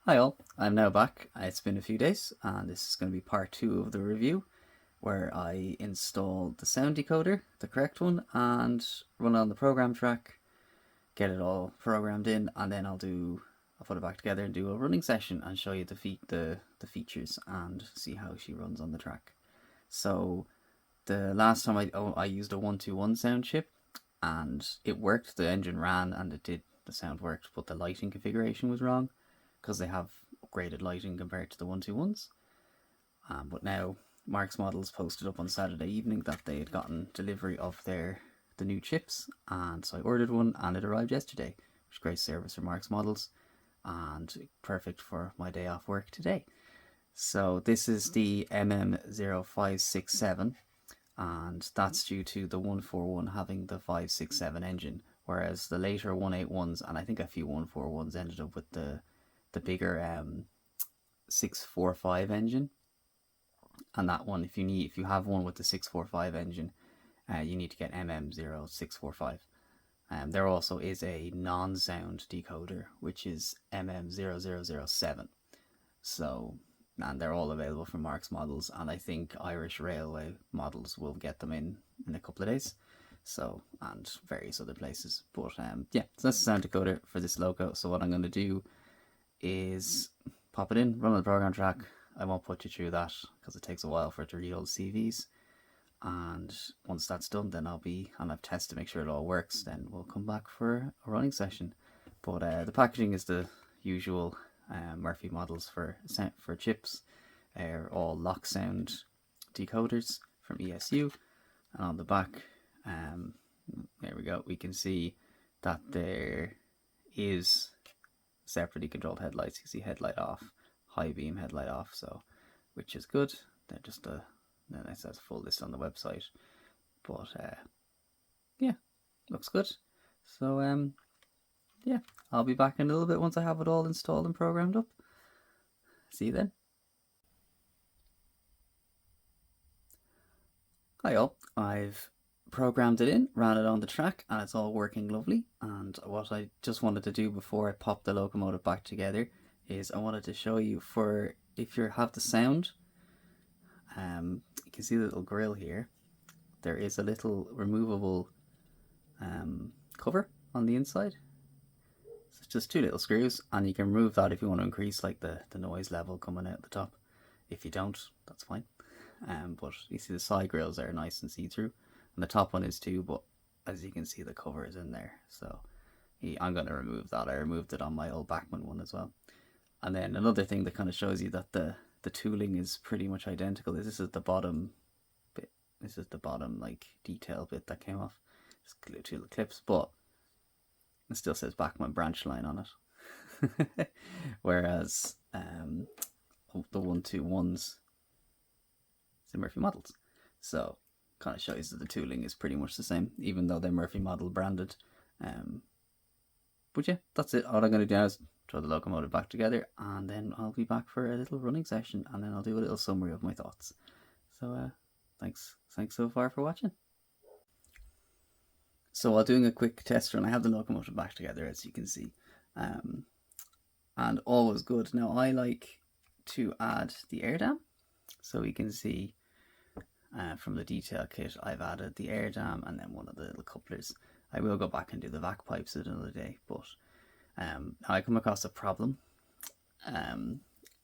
Hi all, I'm now back. It's been a few days and this is going to be part 2 of the review where I install the sound decoder, the correct one, and run it on the program track, get it all programmed in, and then I'll put it back together and do a running session and show you the features and see how she runs on the track. So the last time I used a 121 sound chip and it worked, the engine ran and the sound worked, but the lighting configuration was wrong because they have upgraded lighting compared to the 121s. But now Mark's Models posted up on Saturday evening that they had gotten delivery of the new chips, and so I ordered one and it arrived yesterday, which is great service for Mark's Models and perfect for my day off work today. So this is the MM0567, and that's due to the 141 having the 567 engine, whereas the later 181s and I think a few 141s ended up with the bigger 645 engine. And that one, if you have one with the 645 engine, you need to get MM0645. There also is a non-sound decoder, which is MM0007. So, and they're all available from Mark's Models, and I think Irish Railway Models will get them in a couple of days. So, and various other places. But yeah, so that's the sound decoder for this logo. So what I'm going to do is pop it in, run on the program track. I won't put you through that because it takes a while for it to read all the CVs. And once that's done, then I've tested to make sure it all works. Then we'll come back for a running session. But the packaging is the usual Murphy Models for chips. They're all lock sound decoders from ESU, and on the back, there we go. We can see that there is separately controlled headlights. You see headlight off, high beam headlight off, so which is good. They're just then it says full list on the website, but yeah, looks good. So yeah, I'll be back in a little bit once I have it all installed and programmed up. See you then. Hi all, I've programmed it in, ran it on the track, and it's all working lovely. And what I just wanted to do before I pop the locomotive back together is I wanted to show you, for if you have the sound, you can see the little grill here. There is a little removable cover on the inside. So it's just two little screws, and you can remove that if you want to increase like the noise level coming out the top. If you don't, that's fine. But you see the side grills are nice and see-through, and the top one is too, but as you can see the cover is in there, so I'm going to remove that. I removed it on my old Bachmann one as well. And then another thing that kind of shows you that the tooling is pretty much identical is this is the bottom bit. This is the bottom like detail bit that came off. Just glue two little clips, but it still says Bachmann branch line on it. Whereas the 121s, the Murphy Models. So kind of shows that the tooling is pretty much the same, even though they're Murphy Model branded. But yeah, that's it. All I'm going to do now is throw the locomotive back together, and then I'll be back for a little running session, and then I'll do a little summary of my thoughts. So thanks so far for watching. So while doing a quick test run, I have the locomotive back together, as you can see, and all was good. Now I like to add the air dam, so we can see from the detail kit I've added the air dam and then one of the little couplers. I will go back and do the vac pipes another day, but I come across a problem.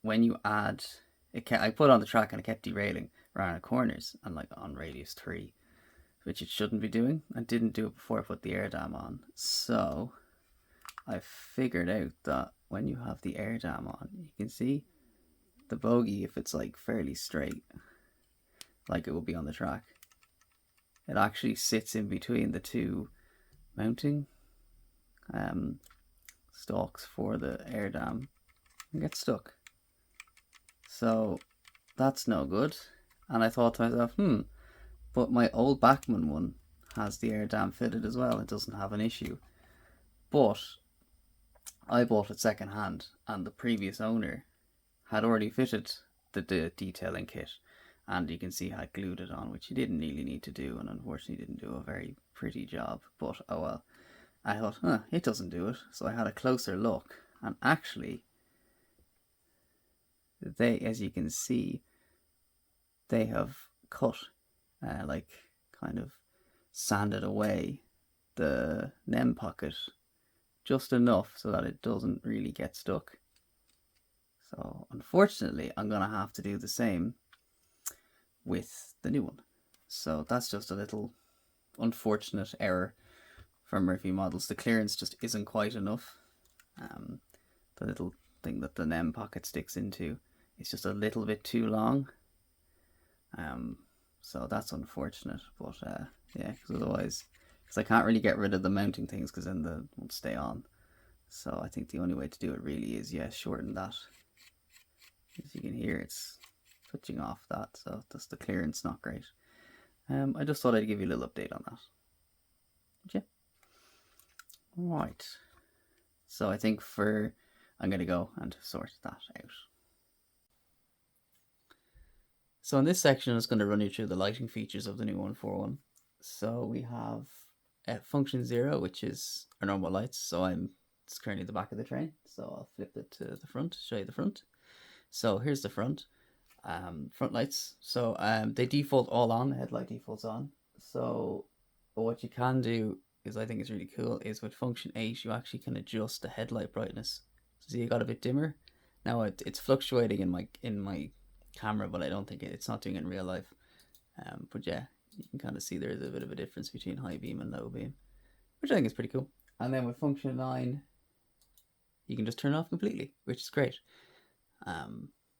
When you add it, I put on the track and it kept derailing around corners and like on radius 3, which it shouldn't be doing. I didn't do it before I put the air dam on, so I figured out that when you have the air dam on, you can see the bogie, if it's like fairly straight like it will be on the track, it actually sits in between the two mounting stalks for the air dam and gets stuck. So that's no good. And I thought to myself, but my old Bachmann one has the air dam fitted as well. It doesn't have an issue. But I bought it second hand, and the previous owner had already fitted the detailing kit, and you can see I glued it on, which he didn't really need to do, and unfortunately didn't do a very pretty job, but oh well. I thought, it doesn't do it, so I had a closer look, and actually they, as you can see, they have cut, like kind of sanded away the NEM pocket just enough so that it doesn't really get stuck. So unfortunately, I'm gonna have to do the same with the new one. So that's just a little unfortunate error for Murphy models. The clearance just isn't quite enough. The little thing that the NEM pocket sticks into is just a little bit too long. So that's unfortunate, but yeah, because otherwise, because I can't really get rid of the mounting things because then they won't stay on. So I think the only way to do it really is, yeah, shorten that. As you can hear, it's touching off that, so that's the clearance not great. I just thought I'd give you a little update on that. Yeah. Right. So I think I'm going to go and sort that out. So in this section, I'm just going to run you through the lighting features of the new 141. So we have function 0, which is our normal lights. So it's currently the back of the train. So I'll flip it to the front, show you the front. So here's the front. Front lights. So they default all on, the headlight defaults on. So what you can do is, I think it's really cool, is with function 8 you actually can adjust the headlight brightness. So see, it got a bit dimmer. Now it's fluctuating in my camera, but I don't think it's not doing it in real life. But yeah, you can kind of see there's a bit of a difference between high beam and low beam, which I think is pretty cool. And then with function 9 you can just turn it off completely, which is great.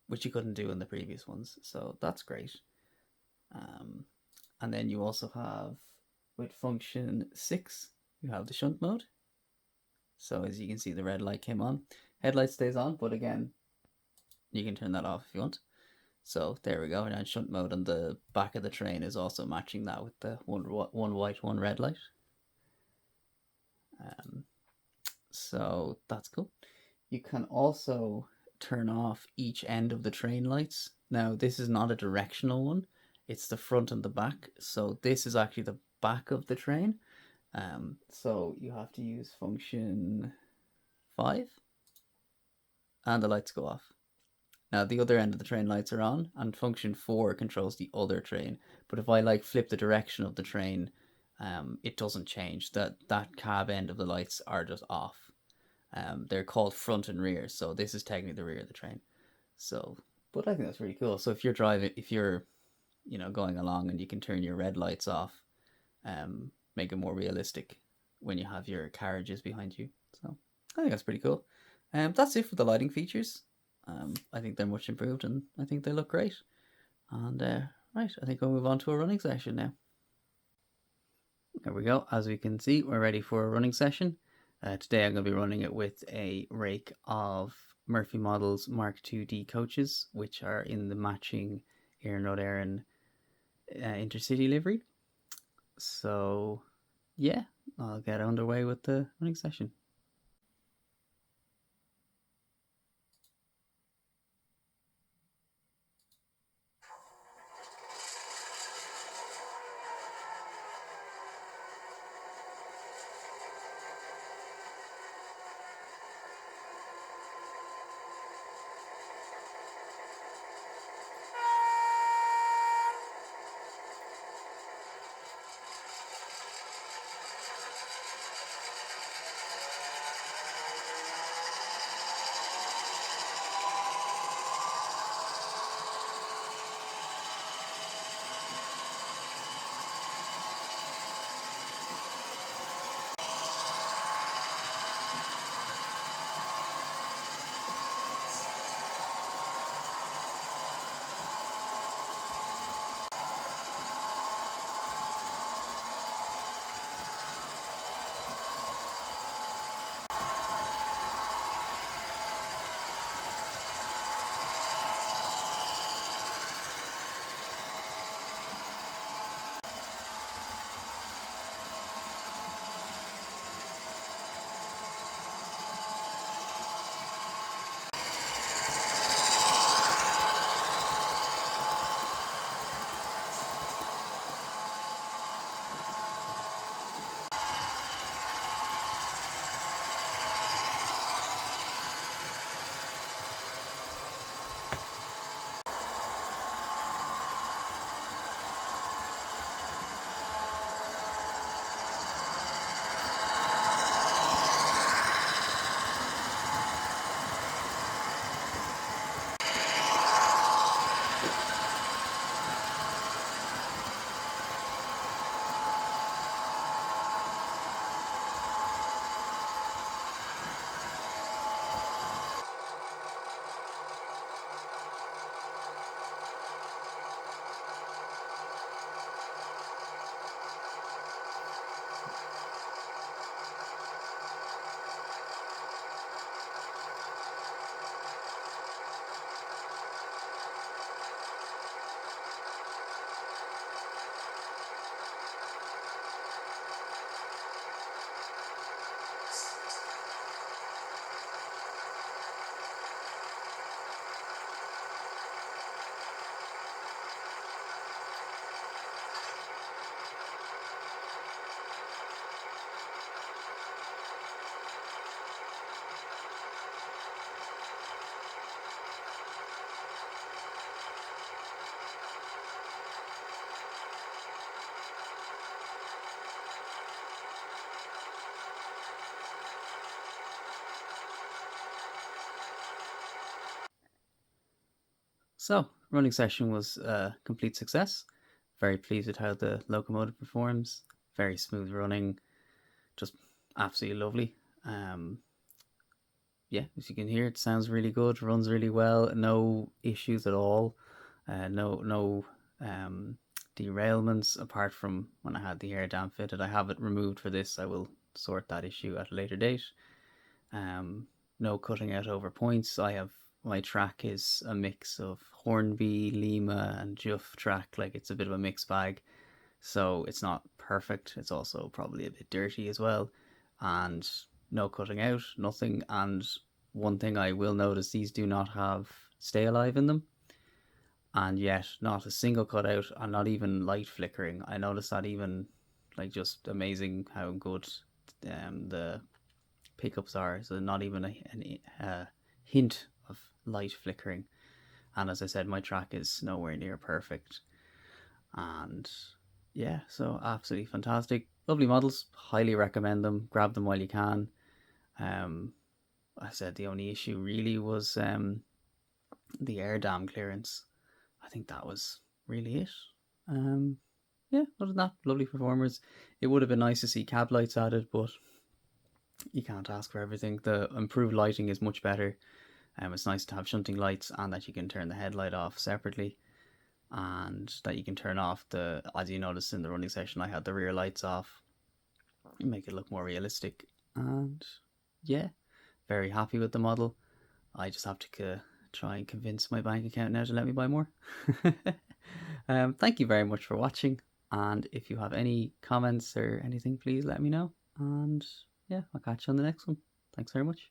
Which you couldn't do in the previous ones, so that's great. And then you also have, with function 6, you have the shunt mode. So as you can see, the red light came on. Headlight stays on, but again, you can turn that off if you want. So there we go, and shunt mode on the back of the train is also matching that with the one white, one red light. So that's cool. You can also turn off each end of the train lights. Now this is not a directional one, it's the front and the back. So this is actually the back of the train. So you have to use function 5 and the lights go off. Now the other end of the train lights are on, and function 4 controls the other train. But if I like flip the direction of the train, it doesn't change. That cab end of the lights are just off. They're called front and rear, so this is technically the rear of the train. So, but I think that's really cool. So if you're driving, if you're, going along, and you can turn your red lights off, make it more realistic when you have your carriages behind you. So I think that's pretty cool. That's it for the lighting features. I think they're much improved, and I think they look great. And right, I think we'll move on to a running session now. There we go. As we can see, we're ready for a running session. Today I'm going to be running it with a rake of Murphy Models Mark II-D coaches, which are in the matching Éireann Éireann intercity livery. So yeah, I'll get underway with the running session. So, running session was a complete success. Very pleased with how the locomotive performs. Very smooth running, just absolutely lovely. Um, yeah, as you can hear, it sounds really good, runs really well, no issues at all, no um, derailments apart from when I had the air dam fitted. I have it removed for this. I will sort that issue at a later date. Um, no cutting out over points. I have my track is a mix of Hornby, Lima, and Juff track. Like it's a bit of a mixed bag, so it's not perfect. It's also probably a bit dirty as well, and no cutting out, nothing. And one thing I will notice: these do not have stay alive in them, and yet not a single cutout, and not even light flickering. I noticed that even like just amazing how good the pickups are. So not even a hint of light flickering. And as I said, my track is nowhere near perfect. And yeah, so absolutely fantastic. Lovely models. Highly recommend them. Grab them while you can. Um, I said the only issue really was the air dam clearance. I think that was really it. Um, yeah, other than that, lovely performers. It would have been nice to see cab lights added, but you can't ask for everything. The improved lighting is much better. It's nice to have shunting lights and that you can turn the headlight off separately, and that you can turn off the, as you noticed in the running session, I had the rear lights off, make it look more realistic. And yeah, very happy with the model. I just have to try and convince my bank account now to let me buy more. Thank you very much for watching, and if you have any comments or anything, please let me know. And yeah, I'll catch you on the next one. Thanks very much.